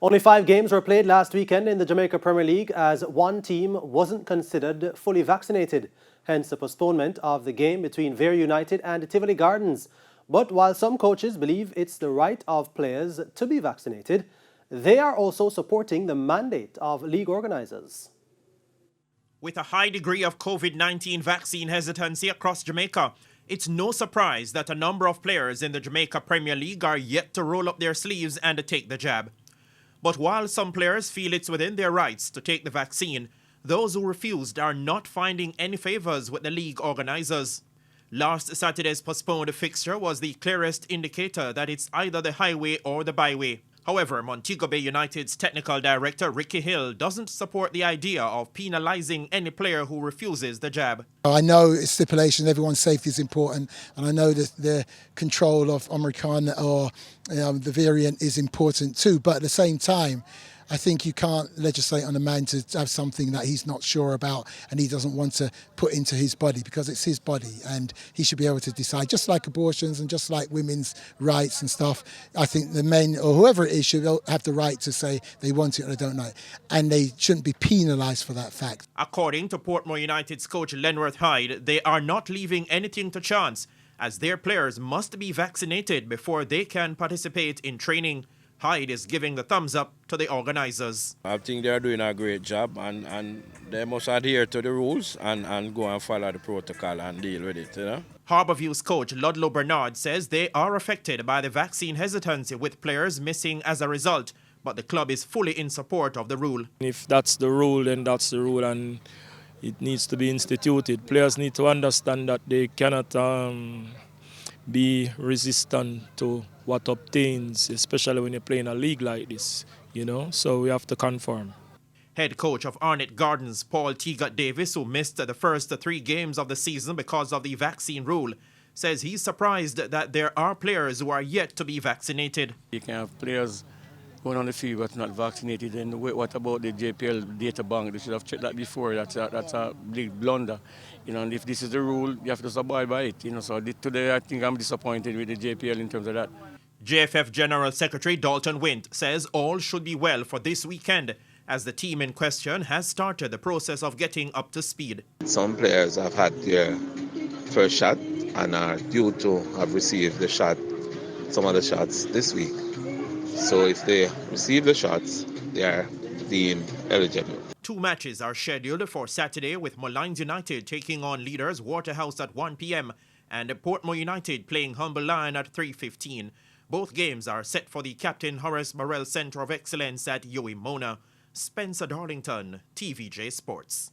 Only 5 games were played last weekend in the Jamaica Premier League as one team wasn't considered fully vaccinated, hence the postponement of the game between Very United and Tivoli Gardens. But while some coaches believe it's the right of players to be vaccinated, they are also supporting the mandate of league organisers. With a high degree of COVID-19 vaccine hesitancy across Jamaica, it's no surprise that a number of players in the Jamaica Premier League are yet to roll up their sleeves and take the jab. But while some players feel it's within their rights to take the vaccine, those who refused are not finding any favours with the league organisers. Last Saturday's postponed fixture was the clearest indicator that it's either the highway or the byway. However, Montego Bay United's technical director Ricky Hill doesn't support the idea of penalising any player who refuses the jab. I know it's stipulation, everyone's safety is important, and I know that the control of Omicron or the variant is important too, but at the same time, I think you can't legislate on a man to have something that he's not sure about and he doesn't want to put into his body, because it's his body and he should be able to decide, just like abortions and just like women's rights and stuff. I think the men or whoever it is should have the right to say they want it or they don't know it, and they shouldn't be penalised for that fact. According to Portmore United's coach Lenworth Hyde, they are not leaving anything to chance, as their players must be vaccinated before they can participate in training. Hyde is giving the thumbs up to the organisers. I think they are doing a great job, and they must adhere to the rules and go and follow the protocol and deal with it, you know. Harbourview's coach Ludlow Bernard says they are affected by the vaccine hesitancy, with players missing as a result, but the club is fully in support of the rule. If that's the rule, then that's the rule, and it needs to be instituted. Players need to understand that they cannot be resistant to what obtains, especially when you play in a league like this, you know, so we have to conform. Head coach of Arnett Gardens, Paul Teagut Davis, who missed the first 3 games of the season because of the vaccine rule, says he's surprised that there are players who are yet to be vaccinated. You can have players going on the field but not vaccinated, and what about the JPL data bank? They should have checked that before. That's a big blunder, you know, and if this is the rule, you have to abide by it, you know. So today I think I'm disappointed with the JPL in terms of that. JFF General Secretary Dalton Wint says all should be well for this weekend, as the team in question has started the process of getting up to speed. Some players have had their first shot and are due to have received some of the shots this week. So if they receive the shots, they are deemed eligible. 2 matches are scheduled for Saturday, with Moulins United taking on leaders Waterhouse at 1 p.m. and Portmore United playing Humble Lion at 3:15. Both games are set for the Captain Horace Morrell Centre of Excellence at Mona. Spencer Darlington, TVJ Sports.